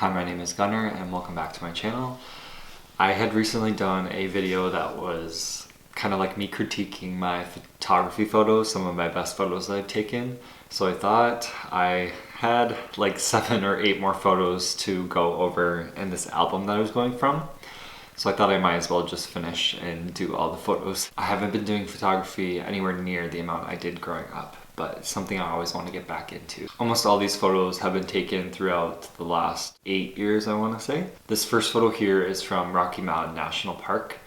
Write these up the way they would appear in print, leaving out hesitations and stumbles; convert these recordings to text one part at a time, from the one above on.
Hi, my name is Gunnar and welcome back to my channel. I had recently done a video that was kind of like me critiquing my photography photos, some of my best photos that I've taken. So I thought I had like 7 or 8 more photos to go over in this album that I was going from. So I thought I might as well just finish and do all the photos. I haven't been doing photography anywhere near the amount I did growing up, but it's something I always want to get back into. Almost all these photos have been taken throughout the last 8 years, I want to say. This first photo here is from Rocky Mountain National Park.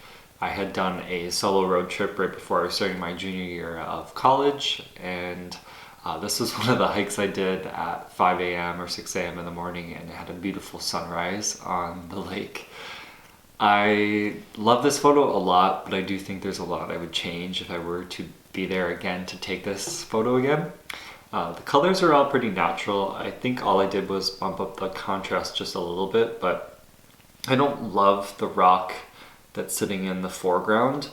I had done a solo road trip right before I was starting my junior year of college, and this was one of the hikes I did at 5 a.m. or 6 a.m. in the morning, and it had a beautiful sunrise on the lake. I love this photo a lot, but I do think there's a lot I would change if I were to be there again to take this photo again. The colors are all pretty natural. I think all I did was bump up the contrast just a little bit, but I don't love the rock that's sitting in the foreground.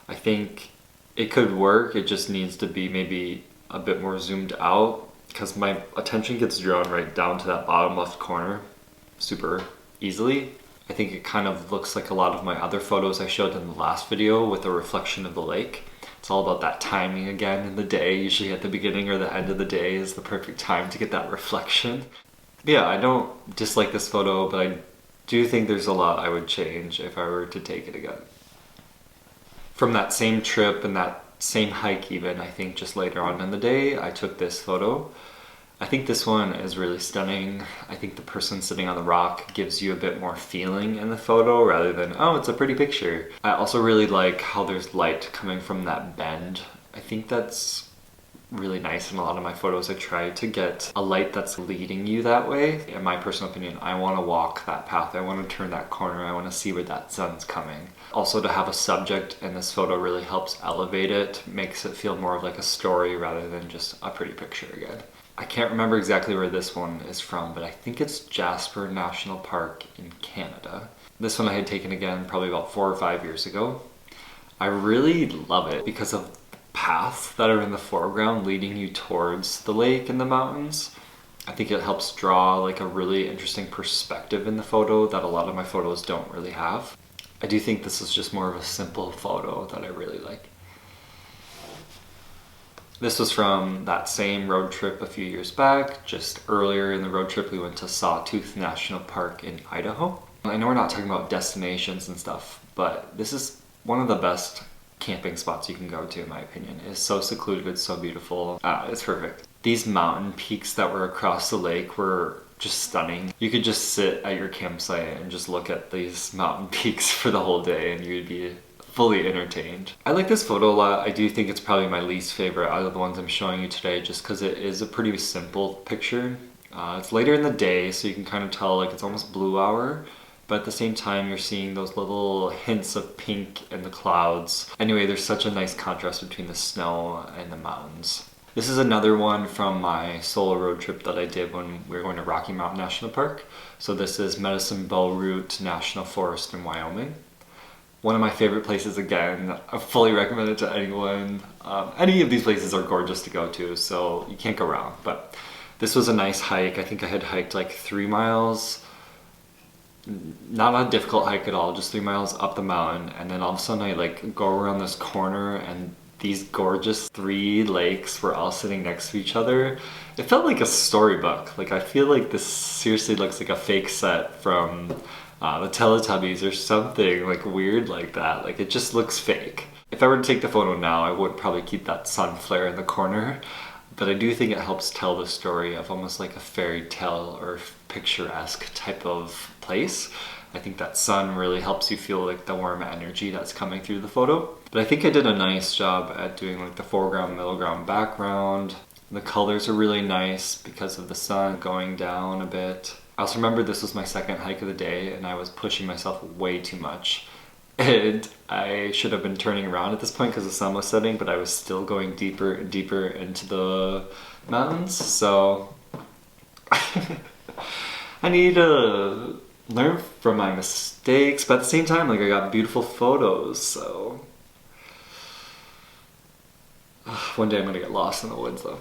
I think it could work, it just needs to be maybe a bit more zoomed out, because my attention gets drawn right down to that bottom left corner super easily. I think it kind of looks like a lot of my other photos I showed in the last video with the reflection of the lake. It's all about that timing again in the day. Usually at the beginning or the end of the day is the perfect time to get that reflection. But yeah, I don't dislike this photo, but I do think there's a lot I would change if I were to take it again. From that same trip and that same hike even, I think just later on in the day, I took this photo. I think this one is really stunning. I think the person sitting on the rock gives you a bit more feeling in the photo rather than, oh, it's a pretty picture. I also really like how there's light coming from that bend. I think that's really nice in a lot of my photos. I try to get a light that's leading you that way. In my personal opinion, I want to walk that path. I want to turn that corner. I want to see where that sun's coming. Also, to have a subject in this photo really helps elevate it, makes it feel more of like a story rather than just a pretty picture again. I can't remember exactly where this one is from, but I think it's Jasper National Park in Canada. This one I had taken again probably about 4 or 5 years ago. I really love it because of the paths that are in the foreground leading you towards the lake and the mountains. I think it helps draw like a really interesting perspective in the photo that a lot of my photos don't really have. I do think this is just more of a simple photo that I really like. This was from that same road trip a few years back. Just earlier in the road trip, we went to Sawtooth National Park in Idaho. I know we're not talking about destinations and stuff, but this is one of the best camping spots you can go to, in my opinion. It's so secluded, so beautiful. It's perfect. These mountain peaks that were across the lake were just stunning. You could just sit at your campsite and just look at these mountain peaks for the whole day and you'd be fully entertained. I like this photo a lot. I do think it's probably my least favorite out of the ones I'm showing you today, just because it is a pretty simple picture. It's later in the day, so you can kind of tell like it's almost blue hour, but at the same time you're seeing those little hints of pink in the clouds. Anyway, there's such a nice contrast between the snow and the mountains. This is another one from my solo road trip that I did when we were going to Rocky Mountain National Park. So this is Medicine Bow Routt National Forest in Wyoming. One of my favorite places again. I fully recommend it to anyone. Any of these places are gorgeous to go to, so you can't go wrong. But this was a nice hike. I think I had hiked like 3 miles. Not a difficult hike at all, just 3 miles up the mountain. And then all of a sudden I like go around this corner and these gorgeous 3 lakes were all sitting next to each other. It felt like a storybook. Like I feel like this seriously looks like a fake set from the Teletubbies or something like weird like that. Like it just looks fake. If I were to take the photo now, I would probably keep that sun flare in the corner, but I do think it helps tell the story of almost like a fairy tale or picturesque type of place. I think that sun really helps you feel like the warm energy that's coming through the photo. But I think I did a nice job at doing like the foreground, middle ground, background. The colors are really nice because of the sun going down a bit. I also remember this was my second hike of the day and I was pushing myself way too much. And I should have been turning around at this point because the sun was setting, but I was still going deeper and deeper into the mountains. So I need to learn from my mistakes, but at the same time, like I got beautiful photos, so one day I'm gonna get lost in the woods though.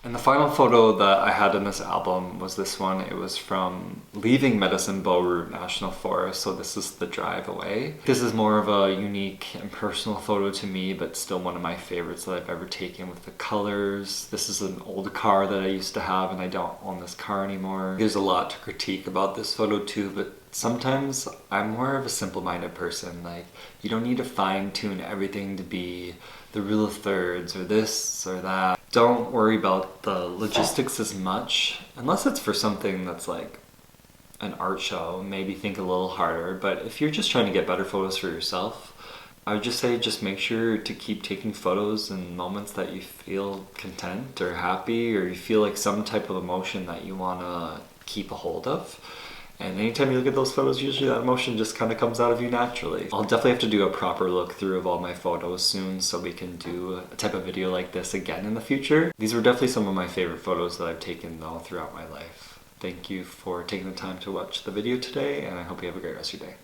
And the final photo that I had in this album was this one. It was from leaving Medicine Bow Routt National Forest, so this is the drive away. This is more of a unique and personal photo to me, but still one of my favorites that I've ever taken with the colors. This is an old car that I used to have and I don't own this car anymore. There's a lot to critique about this photo too, but sometimes I'm more of a simple-minded person. Like, you don't need to fine-tune everything to be the rule of thirds or this or that. Don't worry about the logistics as much, unless it's for something that's like an art show. Maybe think a little harder, but if you're just trying to get better photos for yourself, I would just say just make sure to keep taking photos in moments that you feel content or happy, or you feel like some type of emotion that you want to keep a hold of. And anytime you look at those photos, usually that emotion just kind of comes out of you naturally. I'll definitely have to do a proper look through of all my photos soon so we can do a type of video like this again in the future. These were definitely some of my favorite photos that I've taken all throughout my life. Thank you for taking the time to watch the video today, and I hope you have a great rest of your day.